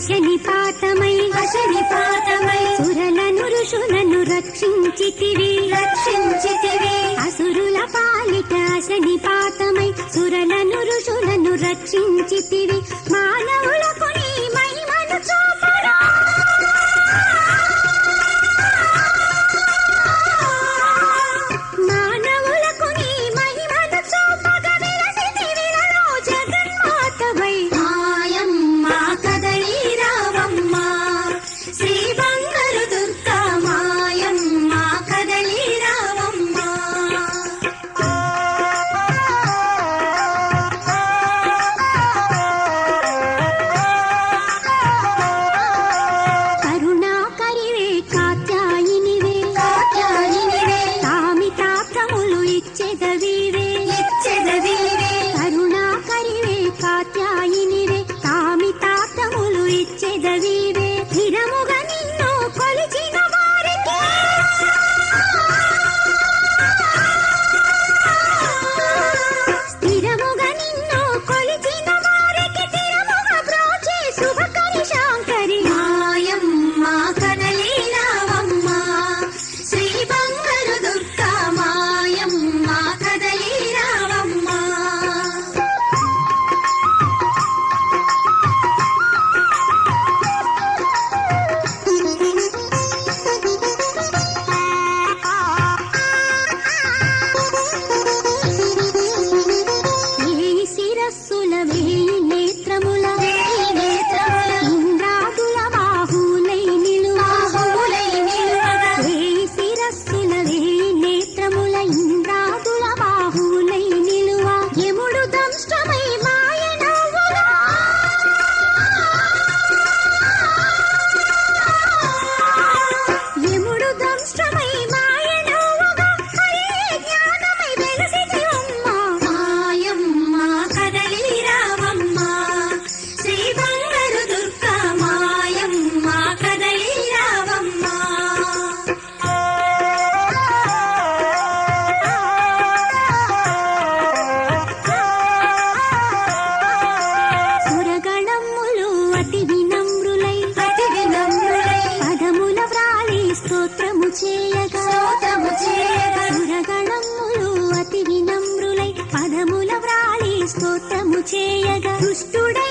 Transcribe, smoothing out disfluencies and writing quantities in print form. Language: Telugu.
అశనిపాతమై సురలను ఋషులను రక్షించితివి అసురుల పాలిట అశనిపాతమై సురలను ఋషులను రక్షించితివి మానవులకు నీ మహిమను చూపరా మానవులకు నీ మహిమను చూపగా విలసితివిలలో జగన్మాతవై మాయమ్మ కదలి రావమ్మ శ్రీ బంగారు దుర్గా మాయమ్మ కదలి రావమ్మ కరుణాకరివే కాత్యాయినివే కామితార్థములు ఇచ్చెదవివే కరుణాకరివే కాత్యాయినివే కామితార్థములు ఇచ్చెదవివే స్థిరముగా నిన్ను కొలిచిన వారికి స్థిరముగా నిన్ను కొలిచిన వారికి స్థిరముగా బ్రోచే శుభకరి శాంకరి మాయమ్మ కదలి రావమ్మ శ్రీ బంగారు దుర్గా మాయమ్మ కదలి రావమ్మ వేయి శిరస్సుల వేయి నేత్రముల ఇంద్రాదుల బాహులై నిలువ వేయి శిరస్సుల వేయి నేత్రముల ఇంద్రాదుల బాహులై నిలువ యముడు దంష్టమై మాయ నవ్వుగా యముడు దంష్టమై మాయ నవ్వుగా హరే జ్ఞానమై వెలసితి అమ్మ మాయమ్మ కదలి రావమ్మ శ్రీ బంగారు దుర్గా మాయమ్మ కదలి రావమ్మ సురగణములు అతి వినమ్రులై పదముల వ్రాలి స్తోత్రము చేయగా సురగణములు అతి వినమ్రులై పదముల వ్రాలి స్తోత్రము చేయగా దుష్టుడై